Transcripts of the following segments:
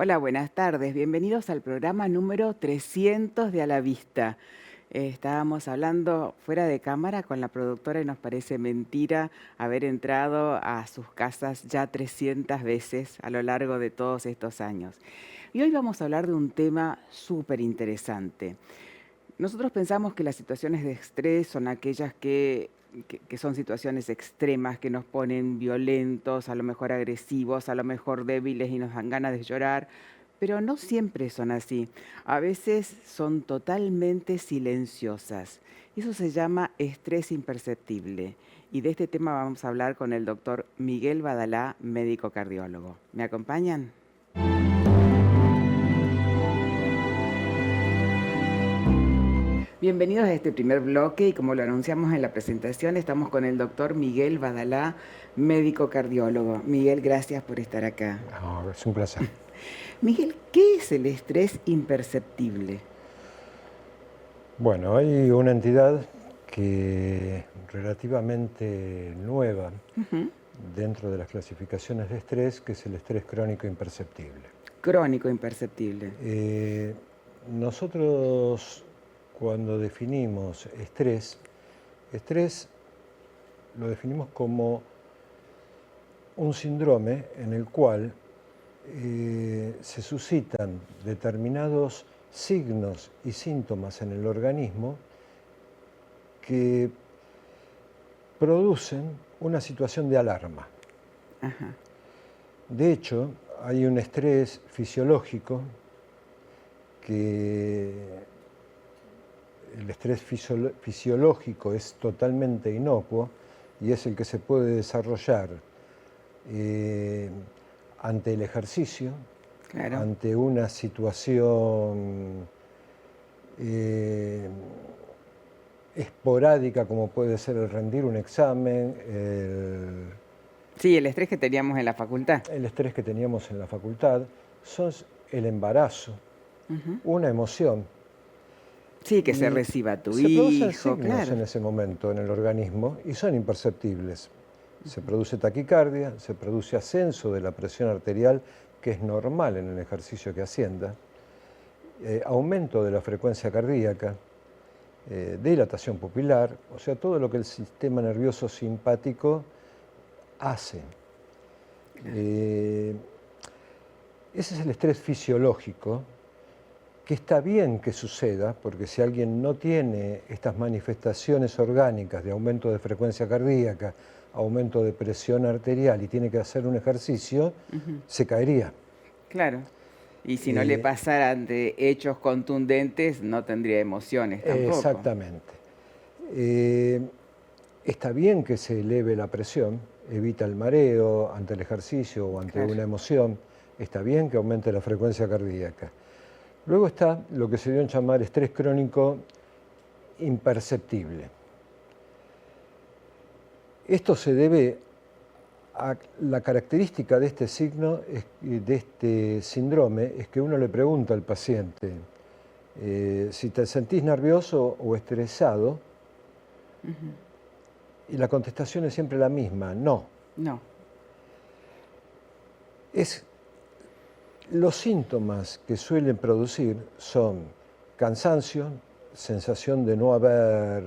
Hola, buenas tardes. Bienvenidos al programa número 300 de A la Vista. Estábamos hablando fuera de cámara con la productora y nos parece mentira haber entrado a sus casas ya 300 veces a lo largo de todos estos años. Y hoy vamos a hablar de un tema súper interesante. Nosotros pensamos que las situaciones de estrés son aquellas que son situaciones extremas, que nos ponen violentos, a lo mejor agresivos, a lo mejor débiles y nos dan ganas de llorar, pero no siempre son así. A veces son totalmente silenciosas. Eso se llama estrés imperceptible. Y de este tema vamos a hablar con el doctor Miguel Badalá, médico cardiólogo. ¿Me acompañan? Bienvenidos a este primer bloque y como lo anunciamos en la presentación, estamos con el doctor Miguel Badalá, médico cardiólogo. Miguel, gracias por estar acá. No, es un placer. Miguel, ¿qué es el estrés imperceptible? Bueno, hay una entidad que relativamente nueva Ujú. dentro de las clasificaciones de estrés, que es el estrés crónico imperceptible. Crónico imperceptible. Eh, Nosotros cuando definimos estrés lo definimos como un síndrome en el cual se suscitan determinados signos y síntomas en el organismo que producen una situación de alarma. Ajá. De hecho, hay un estrés fisiológico que el estrés fisiológico es totalmente inocuo y es el que se puede desarrollar eh, ante el ejercicio, Claro. ante una situación eh, esporádica como puede ser el rendir un examen, Sí, el estrés que teníamos en la facultad. el estrés que teníamos en la facultad, son el embarazo, Ujú. una emoción. Sí, que se Y reciba tu se producen hijo, signos claro. en ese momento en el organismo y son imperceptibles. Se produce taquicardia, se produce ascenso de la presión arterial, que es normal en el ejercicio que ascienda, aumento de la frecuencia cardíaca, dilatación pupilar, o sea, todo lo que el sistema nervioso simpático hace. Claro. Eh, Ese es el estrés fisiológico, que está bien que suceda, porque si alguien no tiene estas manifestaciones orgánicas de aumento de frecuencia cardíaca, aumento de presión arterial y tiene que hacer un ejercicio, Ujú. se caería. Claro. Y si no le Eh, pasaran de hechos contundentes, no tendría emociones tampoco. Exactamente. Eh, Está bien que se eleve la presión, evita el mareo ante el ejercicio o ante Claro. una emoción, está bien que aumente la frecuencia cardíaca. Luego está lo que se dio en llamar estrés crónico imperceptible. Esto se debe a la característica de este signo, de este síndrome, es que uno le pregunta al paciente si te sentís nervioso o estresado, Ujú. y la contestación es siempre la misma, no. No. Los síntomas que suelen producir son cansancio, sensación de no haber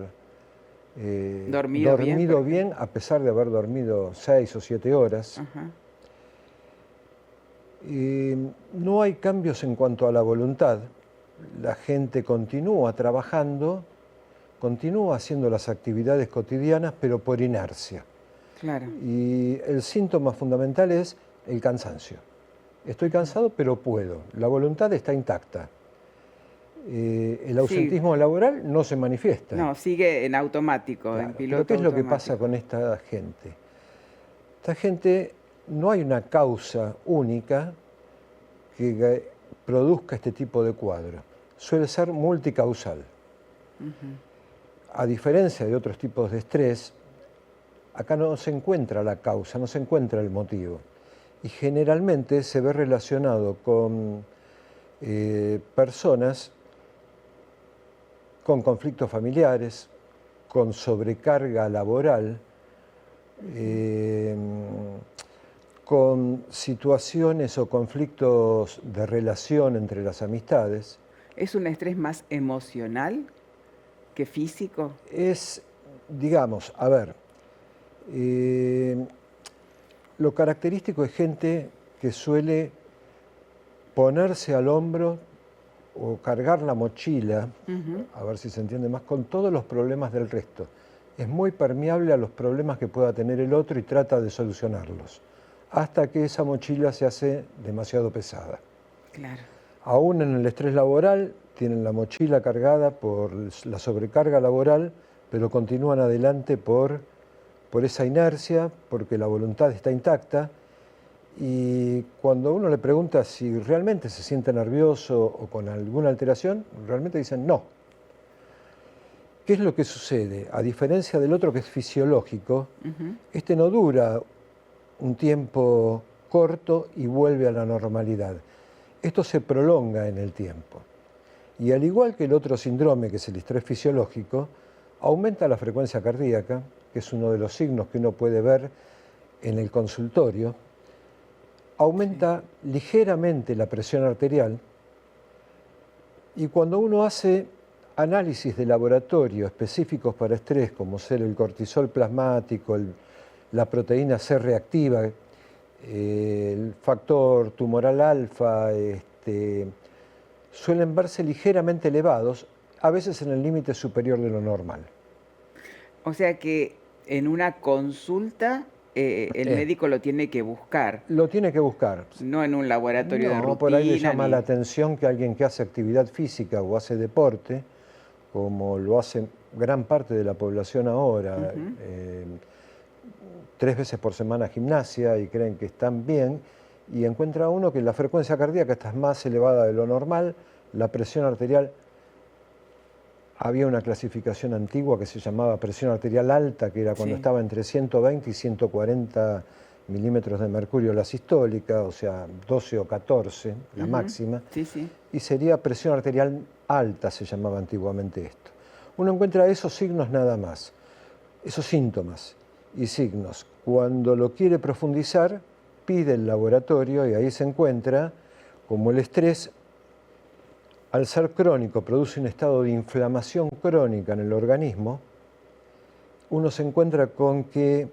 Dormido bien, por dormido ejemplo. bien a pesar de haber dormido 6 o 7 horas. Ajá. No hay cambios en cuanto a la voluntad. La gente continúa trabajando, continúa haciendo las actividades cotidianas, pero por inercia. Claro. Y el síntoma fundamental es el cansancio. Estoy cansado, pero puedo. La voluntad está intacta. El Sí. ausentismo laboral no se manifiesta. No, sigue en automático, en Claro. Pero ¿qué piloto es lo que pasa automático. con esta gente? Esta gente no hay una causa única que produzca este tipo de cuadro. Suele ser multicausal. Ujú. A diferencia de otros tipos de estrés, acá no se encuentra la causa, no se encuentra el motivo. Y generalmente se ve relacionado con personas con conflictos familiares, con sobrecarga laboral, Ujú. eh, con situaciones o conflictos de relación entre las amistades. ¿Es un estrés más emocional que físico? Es, digamos, a ver, eh, lo característico es gente que suele ponerse al hombro o cargar la mochila, Ujú. a ver si se entiende más, con todos los problemas del resto. Es muy permeable a los problemas que pueda tener el otro y trata de solucionarlos, hasta que esa mochila se hace demasiado pesada. Claro. Aún en el estrés laboral, tienen la mochila cargada por la sobrecarga laboral, pero continúan adelante por esa inercia, porque la voluntad está intacta. Y cuando uno le pregunta si realmente se siente nervioso o con alguna alteración, realmente dicen no. ¿Qué es lo que sucede? A diferencia del otro que es fisiológico, Ujú. este no dura un tiempo corto y vuelve a la normalidad. Esto se prolonga en el tiempo. Y al igual que el otro síndrome, que es el estrés fisiológico, aumenta la frecuencia cardíaca, que es uno de los signos que uno puede ver en el consultorio, Sí. aumenta ligeramente la presión arterial y cuando uno hace análisis de laboratorio específicos para estrés, como ser el cortisol plasmático, la proteína C reactiva, el factor tumoral alfa, suelen verse ligeramente elevados, a veces en el límite superior de lo normal. O sea que en una consulta el Eh, médico lo tiene que buscar, lo tiene que buscar. no en un laboratorio de No, por ahí le rutina llama la ni... atención que alguien que hace actividad física o hace deporte, como lo hace gran parte de la población ahora, Ujú. 3 veces por semana gimnasia y creen que están bien, y encuentra uno que la frecuencia cardíaca está más elevada de lo normal, la presión arterial, había una clasificación antigua que se llamaba presión arterial alta, que era cuando Sí. estaba entre 120 y 140 milímetros de mercurio la sistólica, o sea, 12 o 14, la Ujú. máxima, Sí, sí. y sería presión arterial alta, se llamaba antiguamente esto. Uno encuentra esos signos nada más, esos síntomas y signos. Cuando lo quiere profundizar, pide el laboratorio y ahí se encuentra como el estrés, al ser crónico, produce un estado de inflamación crónica en el organismo. Uno se encuentra con que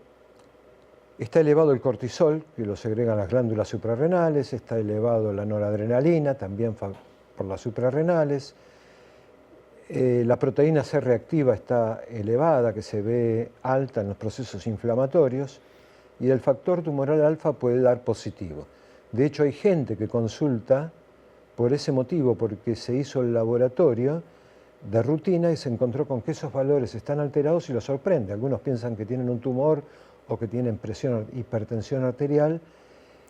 está elevado el cortisol, que lo segregan las glándulas suprarrenales, está elevado la noradrenalina, también por las suprarrenales. La proteína C reactiva está elevada, que se ve alta en los procesos inflamatorios, y el factor tumoral alfa puede dar positivo. De hecho, hay gente que consulta por ese motivo, porque se hizo el laboratorio de rutina y se encontró con que esos valores están alterados y los sorprende. Algunos piensan que tienen un tumor o que tienen hipertensión arterial,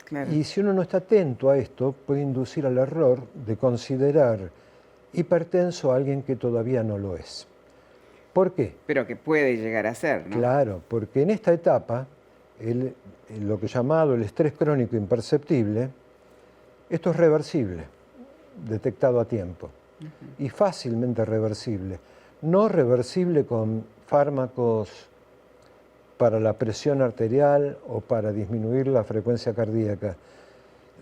Claro. y si uno no está atento a esto, puede inducir al error de considerar hipertenso a alguien que todavía no lo es. ¿Por qué? Pero que puede llegar a ser, ¿no? Claro, porque en esta etapa, lo que llamado el estrés crónico imperceptible, esto es reversible, detectado a tiempo, y fácilmente reversible. No reversible con fármacos para la presión arterial o para disminuir la frecuencia cardíaca,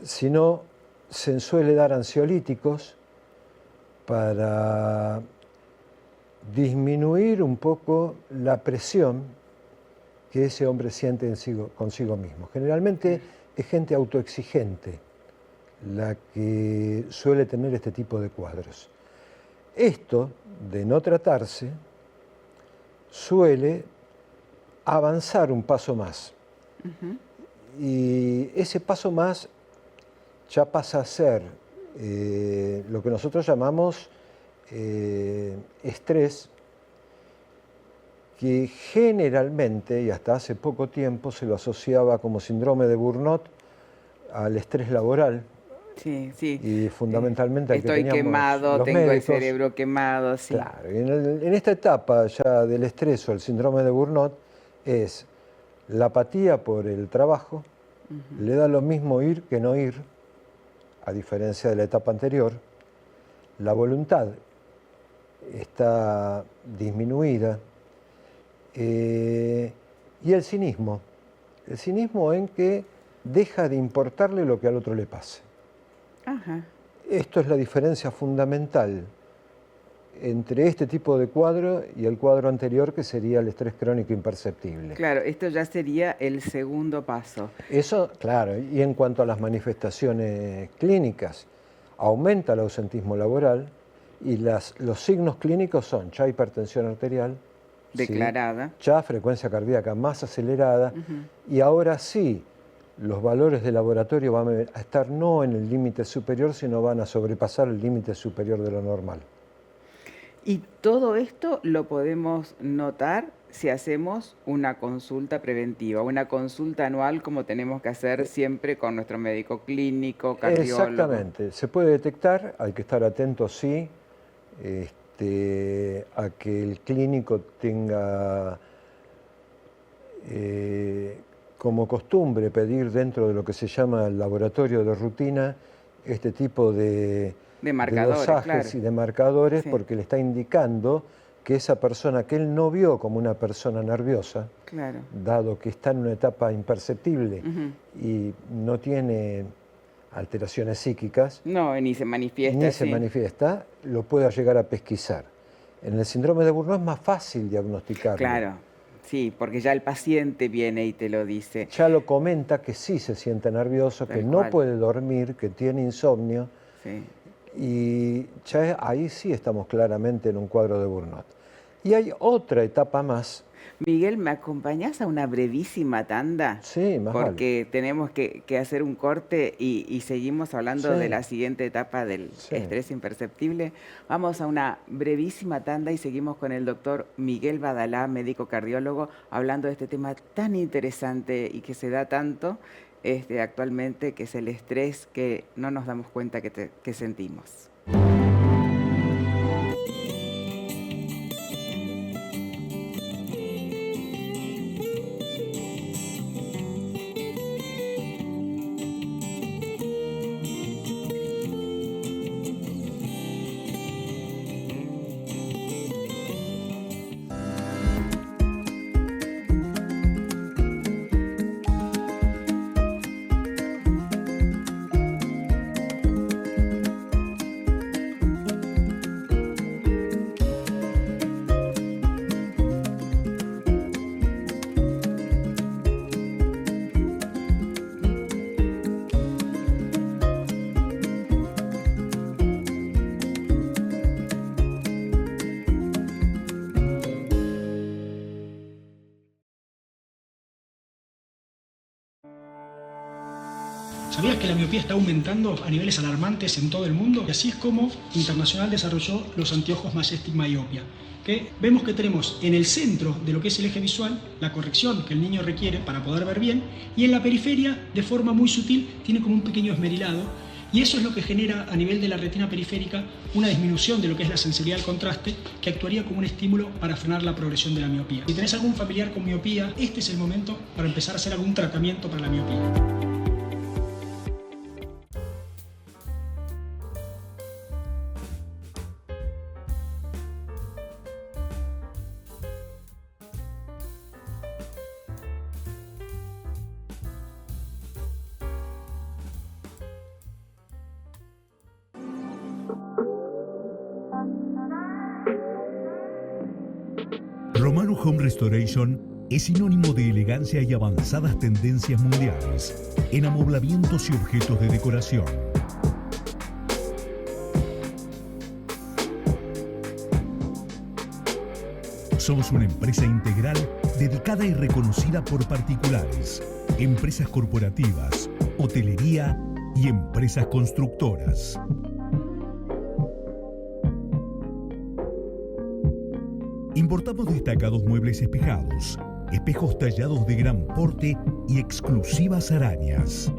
sino se suele dar ansiolíticos para disminuir un poco la presión que ese hombre siente consigo mismo. Generalmente es gente autoexigente la que suele tener este tipo de cuadros. Esto, de no tratarse, suele avanzar un paso más. Ujú. Y ese paso más ya pasa a ser lo que nosotros llamamos estrés, que generalmente, y hasta hace poco tiempo, se lo asociaba como síndrome de Burnout al estrés laboral, Sí, sí. y fundamentalmente al que Estoy teníamos quemado, los tengo el médicos. cerebro quemado, sí. Claro, y en esta etapa ya del estrés o el síndrome de Burnout es la apatía por el trabajo, le da lo mismo ir que no ir, a diferencia de la etapa anterior, la voluntad está disminuida, y el cinismo en que deja de importarle lo que al otro le pase. Ajá. Esto es la diferencia fundamental entre este tipo de cuadro y el cuadro anterior, que sería el estrés crónico imperceptible. Claro, esto ya sería el segundo paso. Eso, claro, y en cuanto a las manifestaciones clínicas, aumenta el ausentismo laboral y los signos clínicos son ya hipertensión arterial, Declarada. ¿sí? Ya frecuencia cardíaca más acelerada, y ahora sí, los valores de laboratorio van a estar no en el límite superior, sino van a sobrepasar el límite superior de lo normal. Y todo esto lo podemos notar si hacemos una consulta preventiva, una consulta anual como tenemos que hacer siempre con nuestro médico clínico, cardiólogo. Exactamente, se puede detectar, hay que estar atento, sí, a que el clínico tenga como costumbre pedir dentro de lo que se llama el laboratorio de rutina este tipo de marcadores, dosajes, claro. y de marcadores, Sí. porque le está indicando que esa persona que él no vio como una persona nerviosa, Claro. dado que está en una etapa imperceptible y no tiene alteraciones psíquicas, No, ni se manifiesta. ni se manifiesta, lo pueda llegar a pesquisar. En el síndrome de Burnout es más fácil diagnosticarlo. Claro, sí, porque ya el paciente viene y te lo dice. Ya lo comenta que sí se siente nervioso, que Tal no cual. puede dormir, que tiene insomnio, Sí. y ya ahí sí estamos claramente en un cuadro de Burnout. Y hay otra etapa más. Miguel, ¿me acompañás a una brevísima tanda? Sí, más Porque tenemos que hacer un corte y seguimos hablando Sí. de la siguiente etapa del Sí. estrés imperceptible. Vamos a una brevísima tanda y seguimos con el doctor Miguel Badalá, médico cardiólogo, hablando de este tema tan interesante y que se da tanto actualmente, que es el estrés que no nos damos cuenta que sentimos. ¿Sabías que la miopía está aumentando a niveles alarmantes en todo el mundo? Y así es como Internacional desarrolló los anteojos Majestic Myopia, que vemos que tenemos en el centro de lo que es el eje visual la corrección que el niño requiere para poder ver bien, y en la periferia, de forma muy sutil, tiene como un pequeño esmerilado, y eso es lo que genera a nivel de la retina periférica una disminución de lo que es la sensibilidad al contraste, que actuaría como un estímulo para frenar la progresión de la miopía. Si tenés algún familiar con miopía, este es el momento para empezar a hacer algún tratamiento para la miopía. Romano Home Restoration es sinónimo de elegancia y avanzadas tendencias mundiales en amoblamientos y objetos de decoración. Somos una empresa integral dedicada y reconocida por particulares, empresas corporativas, hotelería y empresas constructoras. Importamos destacados muebles espejados, espejos tallados de gran porte y exclusivas arañas.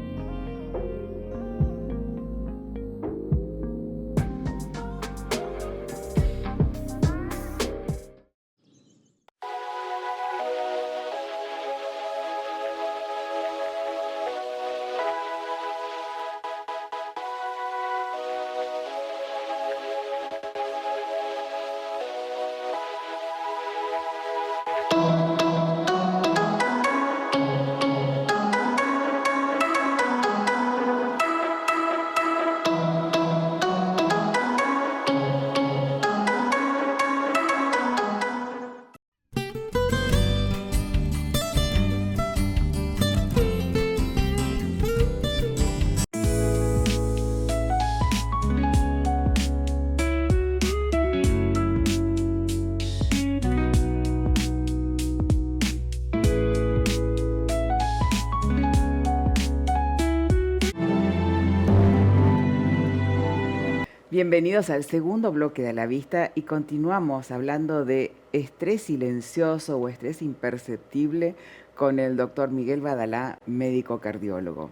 Bienvenidos al segundo bloque de A la Vista y continuamos hablando de estrés silencioso o estrés imperceptible con el doctor Miguel Badalá, médico cardiólogo.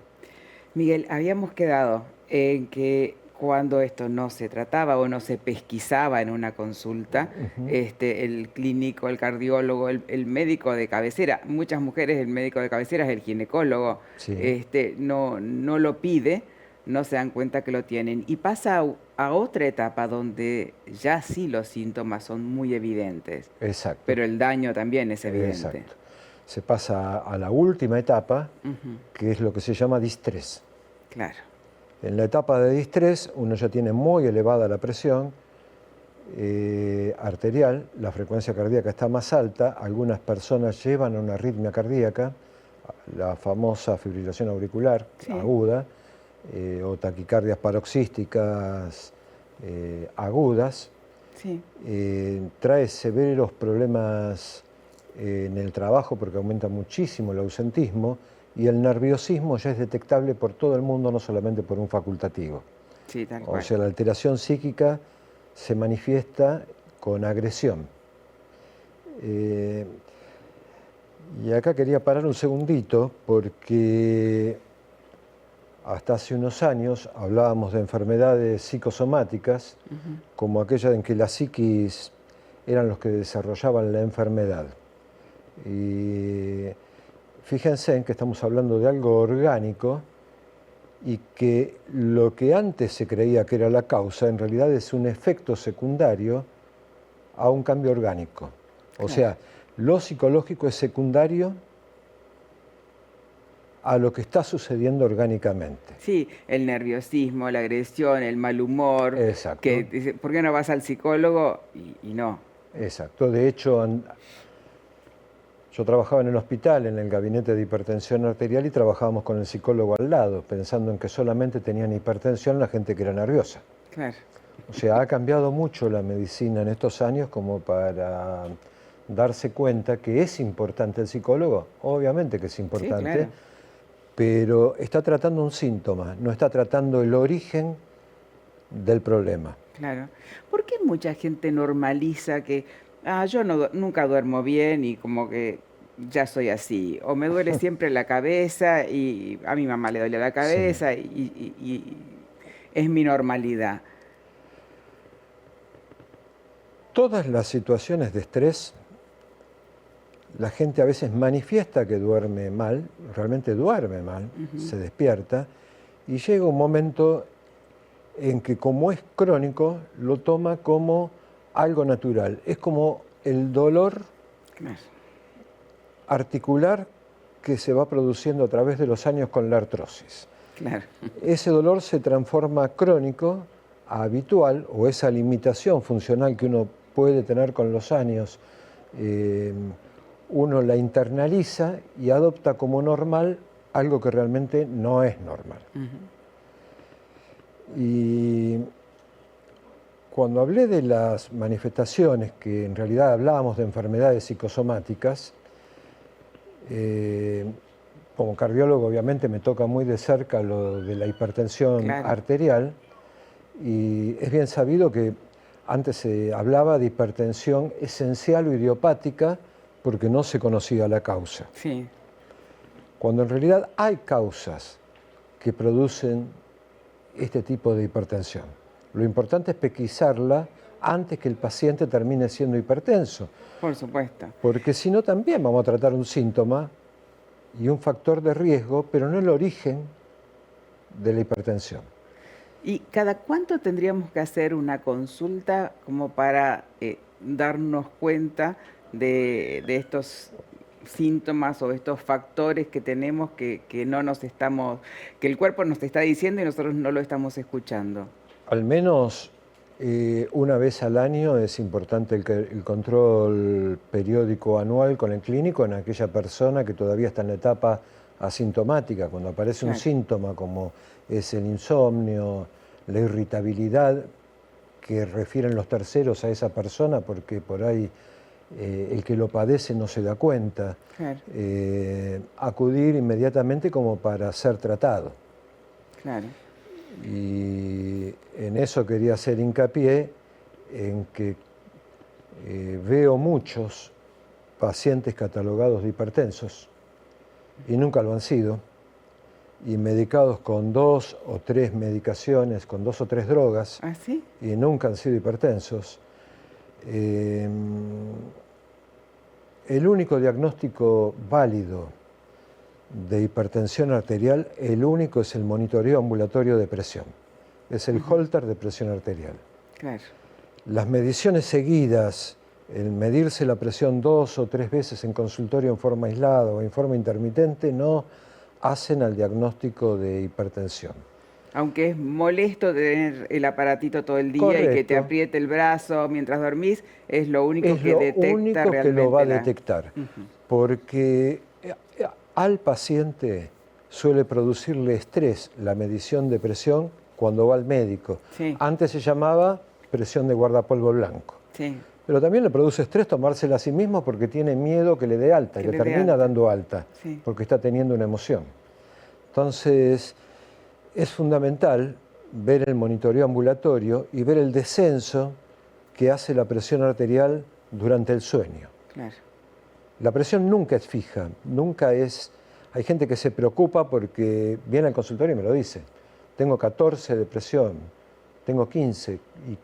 Miguel, habíamos quedado en que cuando esto no se trataba o no se pesquisaba en una consulta, el clínico, el cardiólogo, el médico de cabecera, muchas mujeres el médico de cabecera es el ginecólogo, Sí. no lo pide, no se dan cuenta que lo tienen. Y pasa a otra etapa donde ya sí los síntomas son muy evidentes, Exacto. pero el daño también es evidente. Exacto. Se pasa a la última etapa, Ujú, que es lo que se llama distrés. claro, En la etapa de distrés, uno ya tiene muy elevada la presión arterial, la frecuencia cardíaca está más alta, algunas personas llevan a una arritmia cardíaca, la famosa fibrilación auricular sí, aguda, o taquicardias paroxísticas agudas. sí, Trae severos problemas en el trabajo porque aumenta muchísimo el ausentismo y el nerviosismo ya es detectable por todo el mundo, no solamente por un facultativo. sí, tal O cual. sea, la alteración psíquica se manifiesta con agresión. Y acá quería parar un segundito porque hasta hace unos años hablábamos de enfermedades psicosomáticas como aquella en que la psiquis eran los que desarrollaban la enfermedad. Y fíjense en que estamos hablando de algo orgánico y que lo que antes se creía que era la causa en realidad es un efecto secundario a un cambio orgánico. O Claro. sea, lo psicológico es secundario a lo que está sucediendo orgánicamente. Sí, el nerviosismo, la agresión, el mal humor, Exacto. que dice, ¿por qué no vas al psicólogo? Y no. Exacto. De hecho, yo trabajaba en el hospital, en el gabinete de hipertensión arterial y trabajábamos con el psicólogo al lado, pensando en que solamente tenían hipertensión la gente que era nerviosa. Claro, O sea, ha cambiado mucho la medicina en estos años como para darse cuenta que es importante el psicólogo. Obviamente que es importante, claro. pero está tratando un síntoma, no está tratando el origen del problema. Claro. ¿Por qué mucha gente normaliza que yo nunca duermo bien y como que ya soy así? O me duele siempre la cabeza y a mi mamá le duele la Sí. cabeza y es mi normalidad. Todas las situaciones de estrés, la gente a veces manifiesta que duerme mal, realmente duerme mal, se despierta, y llega un momento en que como es crónico, lo toma como algo natural. Es como el dolor Claro, articular que se va produciendo a través de los años con la artrosis. claro. Ese dolor se transforma crónico a habitual, o esa limitación funcional que uno puede tener con los años, uno la internaliza y adopta como normal algo que realmente no es normal. Y cuando hablé de las manifestaciones, que en realidad hablábamos de enfermedades psicosomáticas, como cardiólogo obviamente me toca muy de cerca lo de la hipertensión Claro. arterial, y es bien sabido que antes se hablaba de hipertensión esencial o idiopática porque no se conocía la causa, Sí, cuando en realidad hay causas que producen este tipo de hipertensión. Lo importante es pesquisarla antes que el paciente termine siendo hipertenso, por supuesto. porque si no también vamos a tratar un síntoma y un factor de riesgo, pero no el origen de la hipertensión. ¿Y cada cuánto tendríamos que hacer una consulta como para darnos cuenta de estos síntomas o estos factores que tenemos que no nos estamos, que el cuerpo nos está diciendo y nosotros no lo estamos escuchando? Al menos una vez al año es importante el control periódico anual con el clínico en aquella persona que todavía está en la etapa asintomática. Cuando aparece un Claro. síntoma como es el insomnio, la irritabilidad que refieren los terceros a esa persona porque por ahí el que lo padece no se da cuenta, Claro, acudir inmediatamente como para ser tratado. claro. Y en eso quería hacer hincapié en que veo muchos pacientes catalogados de hipertensos y nunca lo han sido, y medicados con 2 o 3 medicaciones, con 2 o 3 drogas, ¿Ah, sí? y nunca han sido hipertensos. El único diagnóstico válido de hipertensión arterial, el único es el monitoreo ambulatorio de presión. Es el Holter de presión arterial. Claro. Las mediciones seguidas, el medirse la presión 2 o 3 veces en consultorio en forma aislada o en forma intermitente, no hacen al diagnóstico de hipertensión. Aunque es molesto tener el aparatito todo el día. Correcto. Y que te apriete el brazo mientras dormís, es lo único Es que lo detecta único realmente que lo va a la... detectar, Ujú. porque al paciente suele producirle estrés la medición de presión cuando va al médico. Sí. Antes se llamaba presión de guardapolvo blanco. Sí. Pero también le produce estrés tomársela a sí mismo porque tiene miedo que le dé alta, Que que le dé termina alta. dando alta, Sí. porque está teniendo una emoción. Entonces, es fundamental ver el monitoreo ambulatorio y ver el descenso que hace la presión arterial durante el sueño. Claro. La presión nunca es fija, nunca es... Hay gente que se preocupa porque viene al consultorio y me lo dice. Tengo 14 de presión, tengo 15.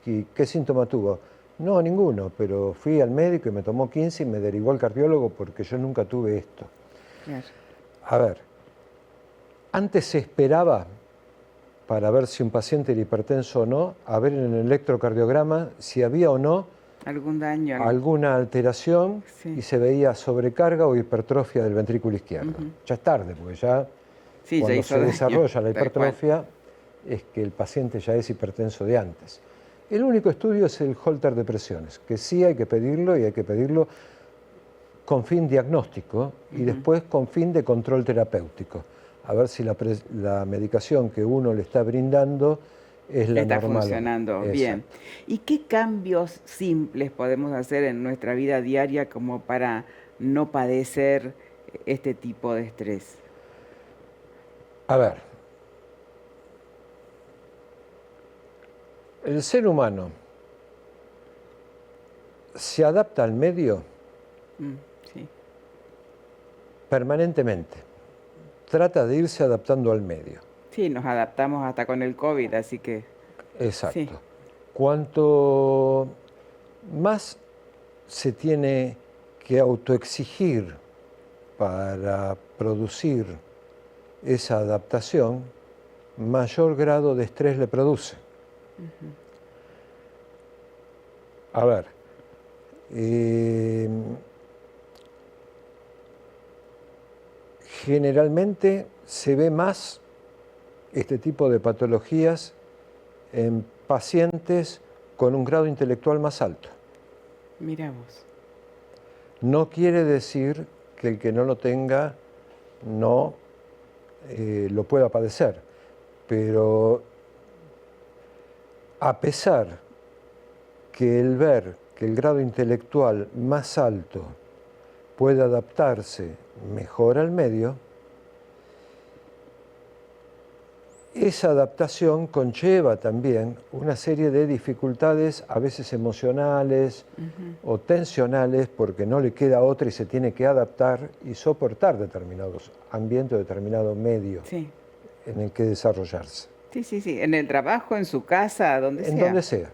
¿Y qué síntoma tuvo? No, ninguno, pero fui al médico y me tomó 15 y me derivó al cardiólogo porque yo nunca tuve esto. Claro. A ver, antes se esperaba, para ver si un paciente era hipertenso o no, a ver en el electrocardiograma si había o no ¿Algún daño? alguna alteración Sí. y se veía sobrecarga o hipertrofia del ventrículo izquierdo. Ya es tarde, porque ya Sí, ya cuando hizo se daño, desarrolla la tal cual. hipertrofia es que el paciente ya es hipertenso de antes. El único estudio es el Holter de presiones, que sí hay que pedirlo y hay que pedirlo con fin diagnóstico y después con fin de control terapéutico. A ver si la medicación que uno le está brindando es la Está normal. funcionando bien. Exacto. ¿Y qué cambios simples podemos hacer en nuestra vida diaria como para no padecer este tipo de estrés? A ver, el ser humano se adapta al medio Sí. permanentemente, trata de irse adaptando al medio. Sí, nos adaptamos hasta con el COVID, así que... Exacto. Sí. Cuanto más se tiene que autoexigir para producir esa adaptación, mayor grado de estrés le produce. A ver, generalmente se ve más este tipo de patologías en pacientes con un grado intelectual más alto. Mira vos. No quiere decir que el que no lo tenga no lo pueda padecer, pero a pesar que el ver que el grado intelectual más alto puede adaptarse mejor al medio, esa adaptación conlleva también una serie de dificultades, a veces emocionales o tensionales, porque no le queda otra y se tiene que adaptar y soportar determinados ambientes, determinado medio Sí. en el que desarrollarse. Sí, sí, sí. En el trabajo, en su casa, donde En sea. donde sea.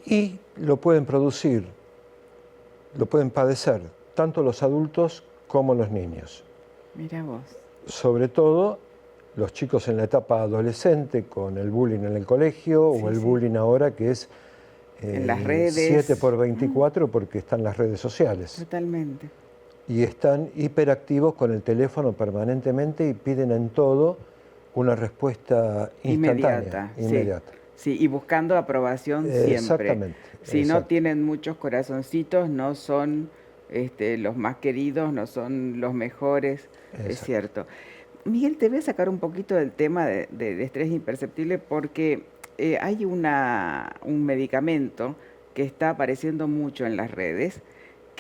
Y lo pueden producir, lo pueden padecer tanto los adultos como los niños. Mira vos. Sobre todo los chicos en la etapa adolescente con el bullying en el colegio Sí, o el sí. bullying ahora que es En las redes. 7x24 porque están las redes sociales Totalmente. y están hiperactivos con el teléfono permanentemente y piden en todo una respuesta instantánea, Sí. inmediata. Sí, y buscando aprobación siempre. Exactamente. Si no exacto. tienen muchos corazoncitos, no son los más queridos, no son los mejores, es Exacto. cierto. Miguel, te voy a sacar un poquito del tema de estrés imperceptible porque hay un medicamento que está apareciendo mucho en las redes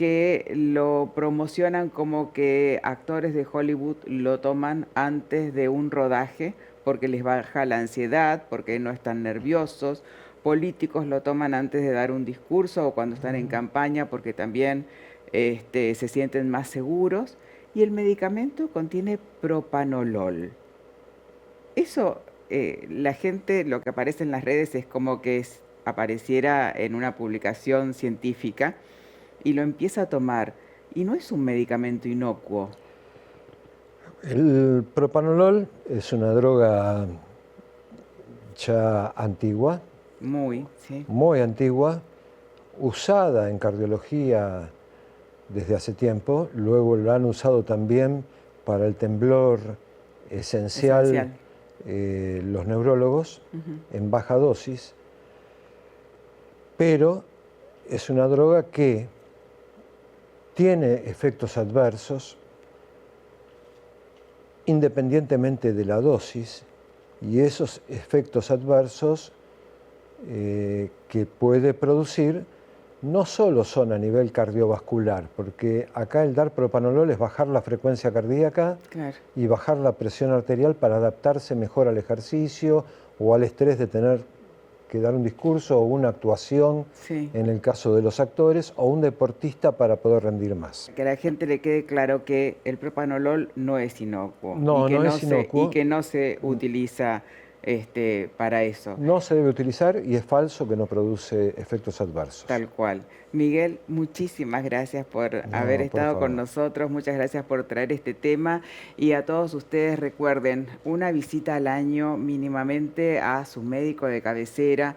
que lo promocionan como que actores de Hollywood lo toman antes de un rodaje porque les baja la ansiedad, porque no están nerviosos. Políticos lo toman antes de dar un discurso o cuando están en campaña porque también se sienten más seguros. Y el medicamento contiene propanolol. Eso, la gente, lo que aparece en las redes es como que apareciera en una publicación científica y lo empieza a tomar. Y no es un medicamento inocuo. El propanolol es una droga ya antigua, Sí. muy antigua, usada en cardiología desde hace tiempo, luego lo han usado también para el temblor esencial. Los neurólogos en baja dosis, pero es una droga que tiene efectos adversos independientemente de la dosis, y esos efectos adversos que puede producir no solo son a nivel cardiovascular, porque acá el dar propanolol es bajar la frecuencia cardíaca y bajar la presión arterial para adaptarse mejor al ejercicio o al estrés de tener que dar un discurso o una actuación, en el caso de los actores, o un deportista para poder rendir más. Que a la gente le quede claro que el propanolol no es inocuo. No, no es inocuo. Y que no se utiliza para eso. No se debe utilizar y es falso que no produce efectos adversos. Tal cual. Miguel, muchísimas gracias por haber estado con nosotros, muchas gracias por traer este tema y a todos ustedes recuerden, una visita al año mínimamente a su médico de cabecera,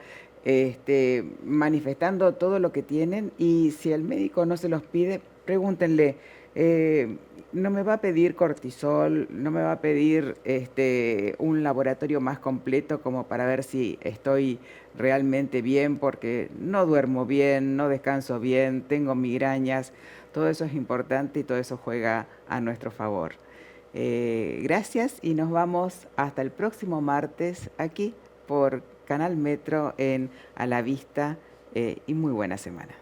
manifestando todo lo que tienen y si el médico no se los pide, pregúntenle, no me va a pedir cortisol, no me va a pedir un laboratorio más completo como para ver si estoy realmente bien, porque no duermo bien, no descanso bien, tengo migrañas, todo eso es importante y todo eso juega a nuestro favor. Gracias y nos vamos hasta el próximo martes aquí por Canal Metro en A la Vista y muy buena semana.